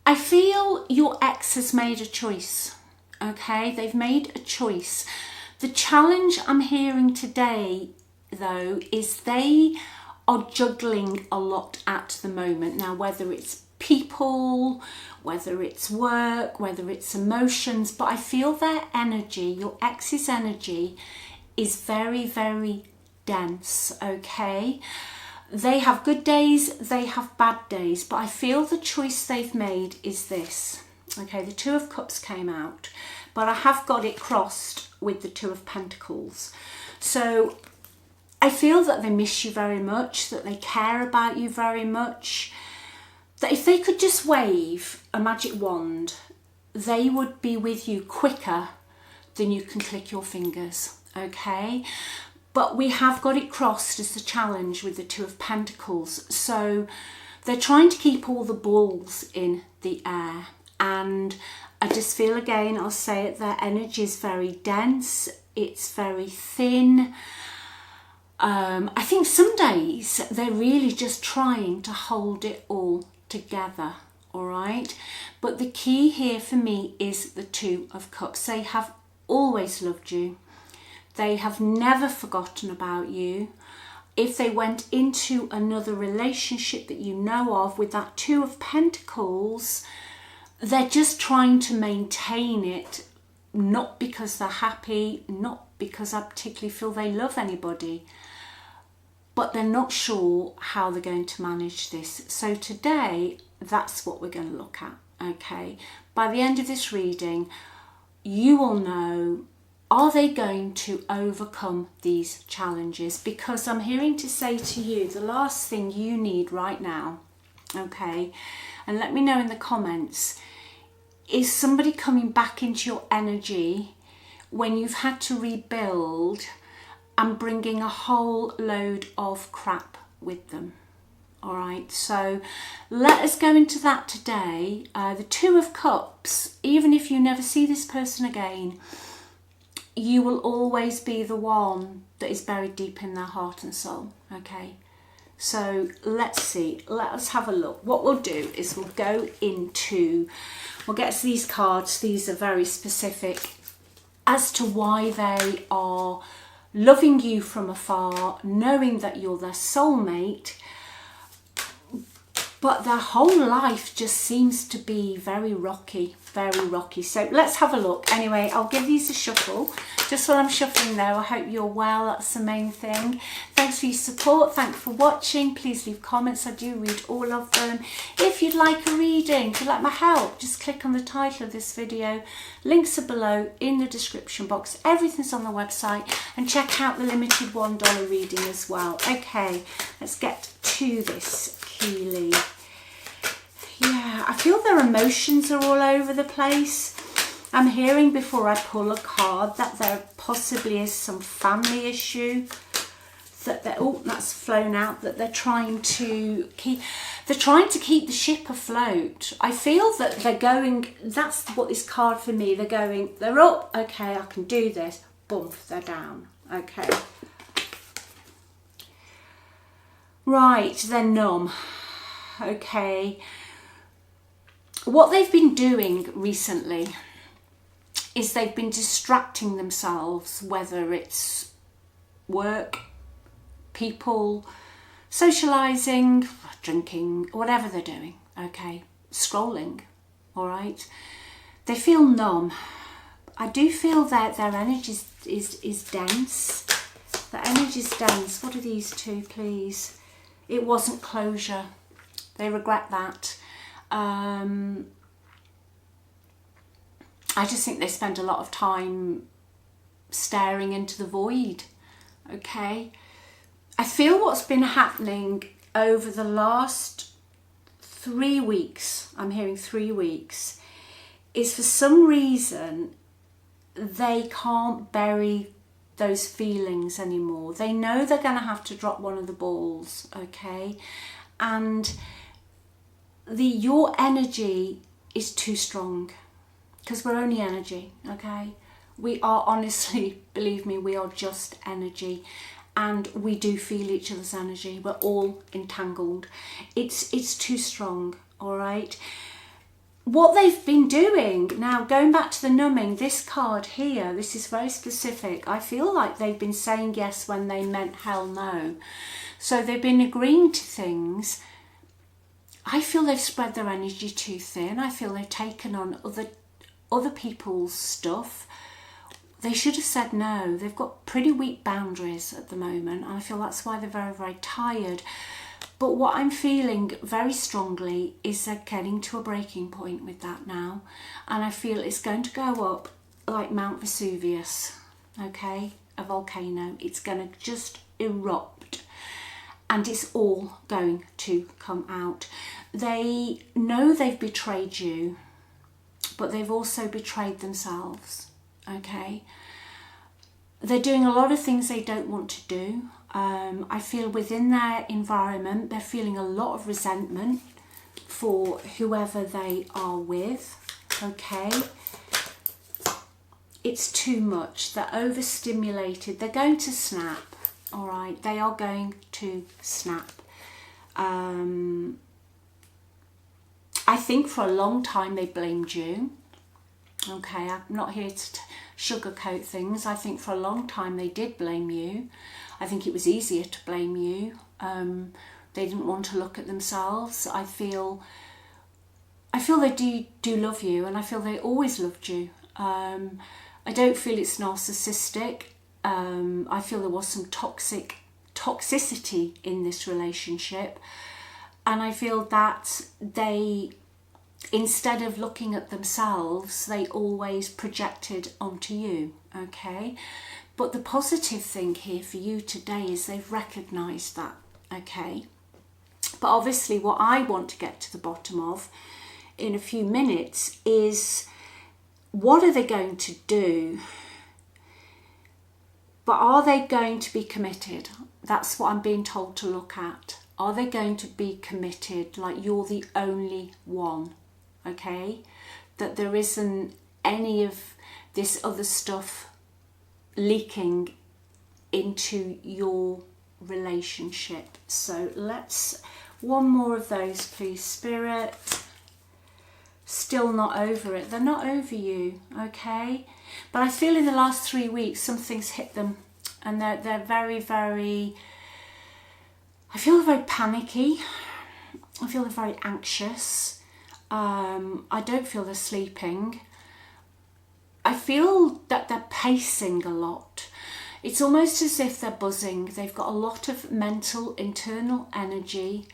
I feel your ex has made a choice, okay? They've made a choice. The challenge I'm hearing today, though, is they are juggling a lot at the moment. Now, whether it's people, whether it's work, whether it's emotions, but I feel their energy, your ex's energy, is very, very dense, okay? They have good days, they have bad days, but I feel the choice they've made is this. Okay, the Two of Cups came out, but I have got it crossed with the Two of Pentacles. So I feel that they miss you very much, that they care about you very much, that if they could just wave a magic wand, they would be with you quicker than you can click your fingers, okay? But we have got it crossed as the challenge with the Two of Pentacles. So they're trying to keep all the balls in the air. And I just feel, again, I'll say it, their energy is very dense. It's very thin. I think some days they're really just trying to hold it all together, all right? But the key here for me is the Two of Cups. They have always loved you. They have never forgotten about you. If they went into another relationship that you know of with that Two of Pentacles, they're just trying to maintain it, not because they're happy, not because I particularly feel they love anybody, but they're not sure how they're going to manage this. So today, that's what we're going to look at, okay? By the end of this reading, you will know, are they going to overcome these challenges? Because I'm hearing to say to you, the last thing you need right now, okay, and let me know in the comments, is somebody coming back into your energy when you've had to rebuild and bringing a whole load of crap with them. All right, so let us go into that today. The Two of Cups, even if you never see this person again, you will always be the one that is buried deep in their heart and soul, okay? So let's see, let us have a look. What we'll do is we'll get to these cards. These are very specific as to why they are loving you from afar, knowing that you're their soulmate, but their whole life just seems to be very rocky, very rocky. So let's have a look. Anyway, I'll give these a shuffle. Just while I'm shuffling though, I hope you're well. That's the main thing. Thanks for your support. Thanks for watching. Please leave comments. I do read all of them. If you'd like a reading, if you'd like my help, just click on the title of this video. Links are below in the description box. Everything's on the website, and check out the limited $1 reading as well. Okay, let's get to this. Keeley. Yeah, I feel their emotions are all over the place. I'm hearing before I pull a card that there possibly is some family issue that they're, oh, that's flown out, that they're trying to keep. They're trying to keep the ship afloat. I feel that they're going, that's what this card for me, they're going, they're up, okay, I can do this, boom, they're down, okay. Right, they're numb. Okay. What they've been doing recently is they've been distracting themselves, whether it's work, people, socialising, drinking, whatever they're doing, okay, scrolling, all right. They feel numb. I do feel that their energy is dense. Their energy is dense. What are these two, please? It wasn't closure. They regret that. I just think they spend a lot of time staring into the void, okay? I feel what's been happening over the last 3 weeks, I'm hearing 3 weeks, is for some reason they can't bury those feelings anymore. They know they're going to have to drop one of the balls, okay? And your energy is too strong, because we're only energy, okay? We are, honestly, believe me, we are just energy, and we do feel each other's energy. We're all entangled. It's too strong, all right? what they've been doing. Now, going back to the numbing, this card here, this is very specific. I feel like they've been saying yes when they meant hell no. So they've been agreeing to things. I feel they've spread their energy too thin. I feel they've taken on other people's stuff. They should have said no. They've got pretty weak boundaries at the moment, and I feel that's why they're very, very tired. But what I'm feeling very strongly is they're getting to a breaking point with that now. And I feel it's going to go up like Mount Vesuvius, okay? A volcano. It's going to just erupt. And it's all going to come out. They know they've betrayed you, but they've also betrayed themselves, okay? They're doing a lot of things they don't want to do. I feel within their environment, they're feeling a lot of resentment for whoever they are with, okay? It's too much. They're overstimulated. They're going to snap, all right? They are going to snap. I think for a long time they blamed you. Okay, I'm not here to sugarcoat things. I think for a long time they did blame you. I think it was easier to blame you. They didn't want to look at themselves. I feel they do love you, and I feel they always loved you. I don't feel it's narcissistic. I feel there was some toxicity in this relationship, and I feel that they, instead of looking at themselves, they always projected onto you, okay? But the positive thing here for you today is they've recognised that, okay? But obviously what I want to get to the bottom of in a few minutes is, what are they going to do? But are they going to be committed? That's what I'm being told to look at. Are they going to be committed, like you're the only one? Okay, that there isn't any of this other stuff leaking into your relationship. So let's, one more of those please, Spirit. Still not over it. They're not over you, okay? But I feel in the last 3 weeks something's hit them, and they're very, very, I feel they're very panicky. I feel they're very anxious. I don't feel they're sleeping. I feel that they're pacing a lot. It's almost as if they're buzzing. They've got a lot of mental, internal energy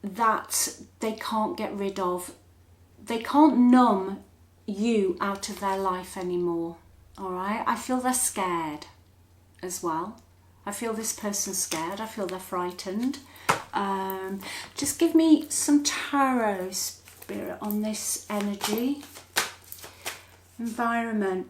that they can't get rid of. They can't numb you out of their life anymore, all right? I feel they're scared as well. I feel this person's scared. I feel they're frightened. Just give me some tarot, Spirit, on this energy. Environment.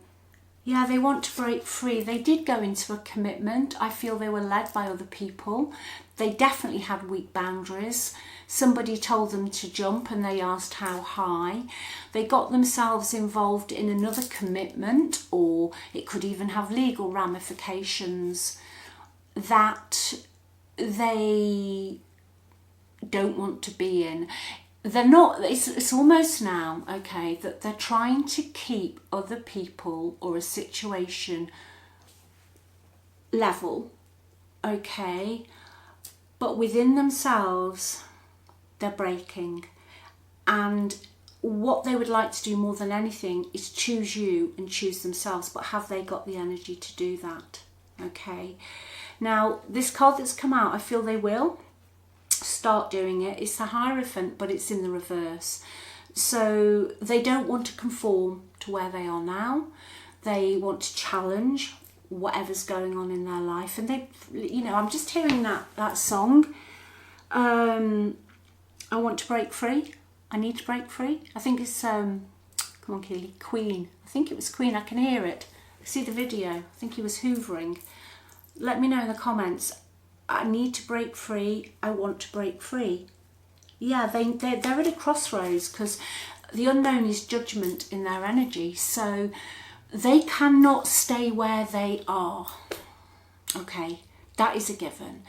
Yeah, they want to break free. They did go into a commitment. I feel they were led by other people. They definitely had weak boundaries. Somebody told them to jump and they asked how high. They got themselves involved in another commitment, or it could even have legal ramifications that they don't want to be in. They're not, it's almost now, okay, that they're trying to keep other people or a situation level, okay, but within themselves, they're breaking. And what they would like to do more than anything is choose you and choose themselves, but have they got the energy to do that, okay? Now, this card that's come out, I feel they will start doing it. It's the Hierophant, but it's in the reverse. So they don't want to conform to where they are now. They want to challenge whatever's going on in their life. And they, you know, I'm just hearing that song. I want to break free. I need to break free. I think it's, come on Keeley, Queen. I think it was Queen. I can hear it. I see the video. I think he was hoovering. Let me know in the comments. I need to break free. I want to break free. Yeah, they're at a crossroads because the unknown is judgment in their energy. So they cannot stay where they are. Okay, that is a given.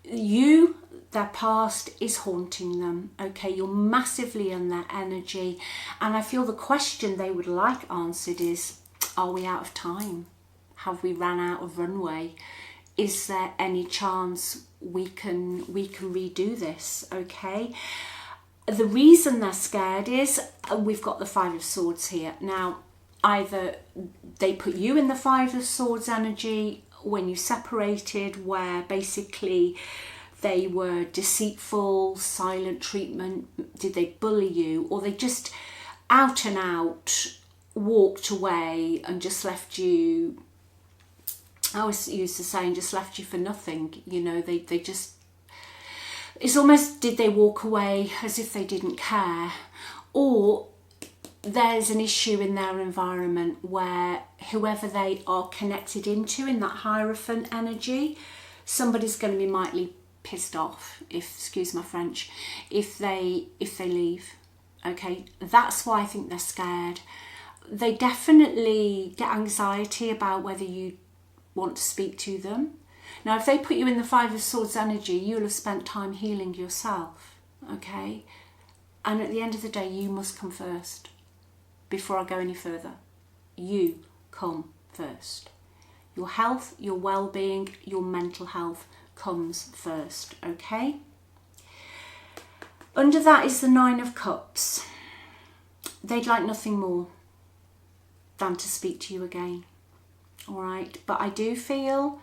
their past is haunting them, okay? You're massively in their energy, and I feel the question they would like answered is, are we out of time? Have we ran out of runway? Is there any chance we can redo this, okay? The reason they're scared is we've got the Five of Swords here. Now, either they put you in the Five of Swords energy when you separated, where basically they were deceitful, silent treatment, did they bully you, or they just out and out walked away and just left you, I always used to say, and just left you for nothing, you know, they just, it's almost, did they walk away as if they didn't care? Or there's an issue in their environment where whoever they are connected into in that Hierophant energy, somebody's going to be mightily pissed off, if, excuse my French, if they leave, okay? That's why I think they're scared. They definitely get anxiety about whether you want to speak to them. Now, if they put you in the Five of Swords energy, you'll have spent time healing yourself, okay? And at the end of the day, you must come first. Before I go any further, you come first. Your health, your well-being, your mental health comes first, okay? Under that is the Nine of Cups. They'd like nothing more than to speak to you again, all right? But I do feel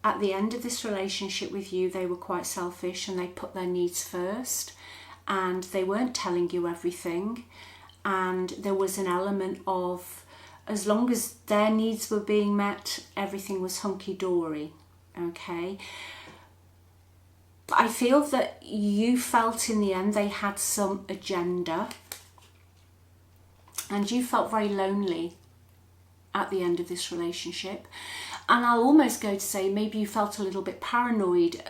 at the end of this relationship with you, they were quite selfish and they put their needs first, and they weren't telling you everything. And there was an element of, as long as their needs were being met, everything was hunky-dory, okay? But I feel that you felt in the end they had some agenda, and you felt very lonely at the end of this relationship. And I'll almost go to say maybe you felt a little bit paranoid.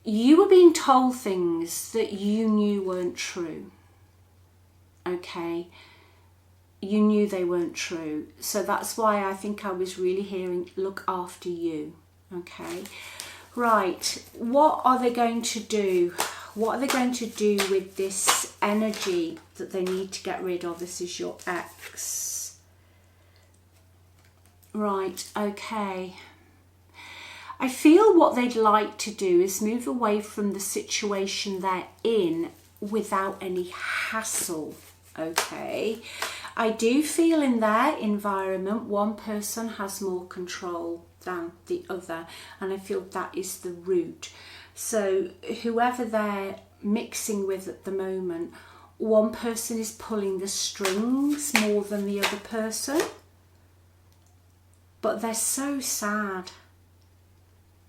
You were being told things that you knew weren't true. Okay, you knew they weren't true, so that's why I think I was really hearing look after you, okay? Right, what are they going to do? What are they going to do with this energy that they need to get rid of? This is your ex. Right, okay. I feel what they'd like to do is move away from the situation they're in without any hassle, okay? I do feel in their environment one person has more control than the other, and I feel that is the root. So whoever they're mixing with at the moment, one person is pulling the strings more than the other person, but they're so sad.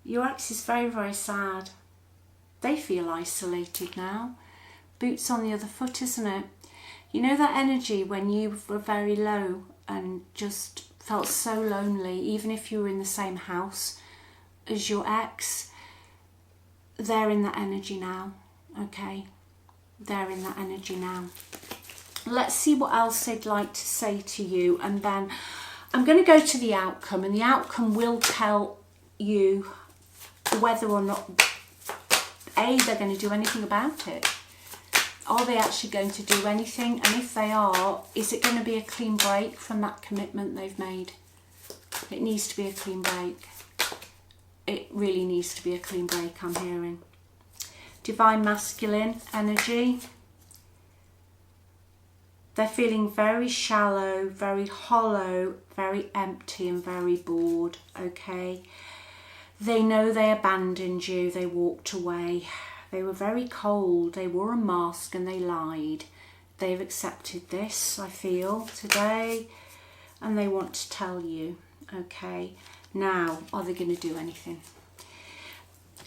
Your ex is very, very sad. They feel isolated now. Boots on the other foot, isn't it? You know that energy when you were very low and just felt so lonely, even if you were in the same house as your ex? They're in that energy now, okay? They're in that energy now. Let's see what else they'd like to say to you, and then I'm going to go to the outcome, and the outcome will tell you whether or not A, they're going to do anything about it. Are they actually going to do anything? And if they are, is it going to be a clean break from that commitment they've made? It needs to be a clean break. It really needs to be a clean break, I'm hearing. Divine Masculine energy. They're feeling very shallow, very hollow, very empty and very bored, okay? They know they abandoned you, they walked away. They were very cold, they wore a mask and they lied. They've accepted this, I feel, today, and they want to tell you, okay? Now, are they going to do anything?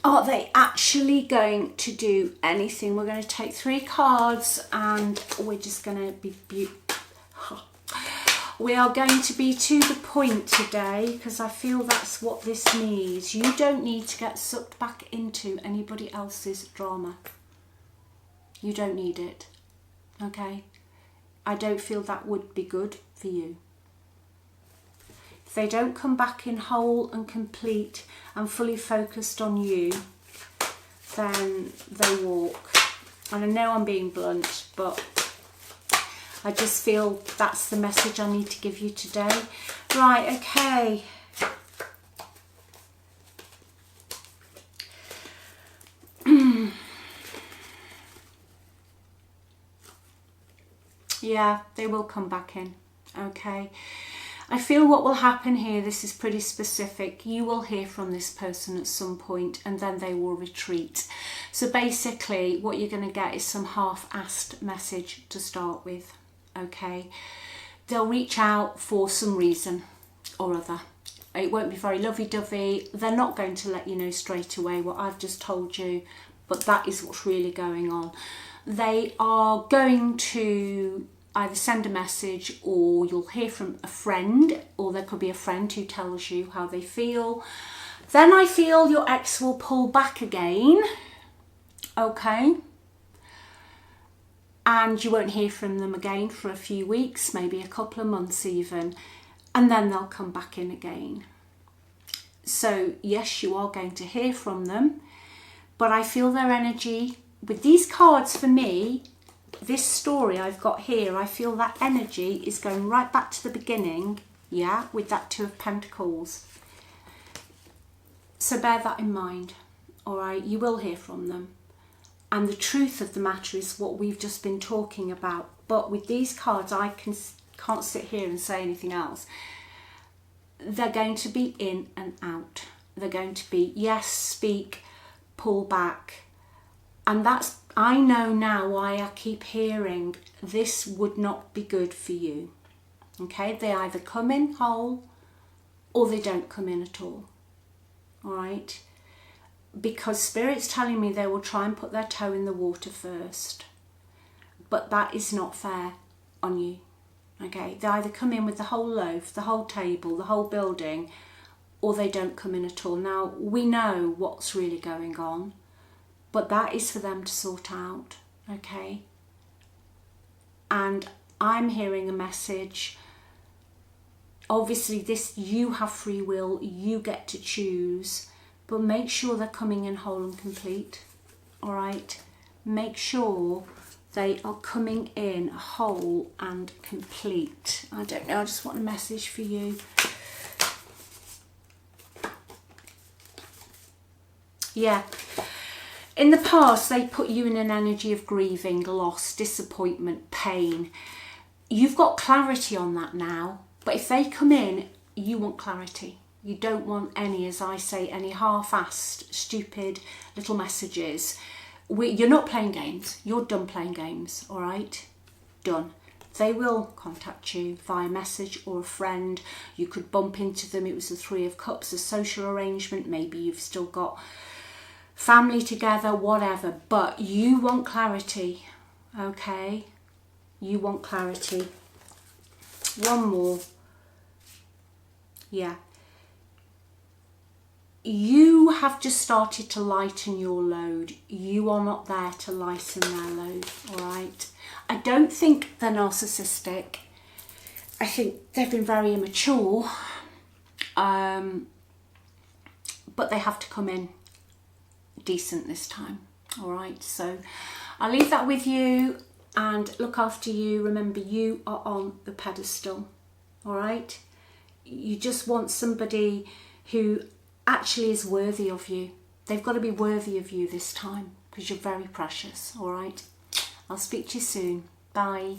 Are they actually going to do anything? We're going to take 3 cards and we're just going to be we are going to be to the point today, because I feel that's what this needs. You don't need to get sucked back into anybody else's drama. You don't need it, okay? I don't feel that would be good for you. they don't come back in whole and complete and fully focused on you, then they walk. And I know I'm being blunt, but I just feel that's the message I need to give you today. Right, okay. Yeah, they will come back in, okay. I feel what will happen here, this is pretty specific. You will hear from this person at some point and then they will retreat. So basically what you're going to get is some half-assed message to start with, okay. They'll reach out for some reason or other. It won't be very lovey-dovey. They're not going to let you know straight away what I've just told you, but that is what's really going on. They are going to either send a message, or you'll hear from a friend, or there could be a friend who tells you how they feel. Then I feel your ex will pull back again, okay? And you won't hear from them again for a few weeks, maybe a couple of months even, and then they'll come back in again. So yes, you are going to hear from them, but I feel their energy with these cards. For me, this story I've got here, I feel that energy is going right back to the beginning, yeah, with that Two of Pentacles. So bear that in mind, all right? You will hear from them. And the truth of the matter is what we've just been talking about. But with these cards, I can't sit here and say anything else. They're going to be in and out. They're going to be, yes, speak, pull back. And that's, I know now why I keep hearing this would not be good for you. Okay, they either come in whole or they don't come in at all. All right, because Spirit's telling me they will try and put their toe in the water first, but that is not fair on you. Okay, they either come in with the whole loaf, the whole table, the whole building, or they don't come in at all. Now, we know what's really going on, but that is for them to sort out, okay? And I'm hearing a message. Obviously, this, you have free will, you get to choose, but make sure they're coming in whole and complete, all right? Make sure they are coming in whole and complete. I don't know, I just want a message for you. Yeah. In the past, they put you in an energy of grieving, loss, disappointment, pain. You've got clarity on that now. But if they come in, you want clarity. You don't want any, as I say, any half-assed, stupid little messages. You're not playing games. You're done playing games, all right? Done. They will contact you via message or a friend. You could bump into them. It was the Three of Cups, a social arrangement. Maybe you've still got family together, whatever, but you want clarity, okay? You want clarity. One more. Yeah. You have just started to lighten your load. You are not there to lighten their load, all right? I don't think they're narcissistic. I think they've been very immature, but they have to come in decent this time, all right? So I'll leave that with you and look after you. Remember, you are on the pedestal, all right? You just want somebody who actually is worthy of you. They've got to be worthy of you this time because you're very precious, all right? I'll speak to you soon. Bye.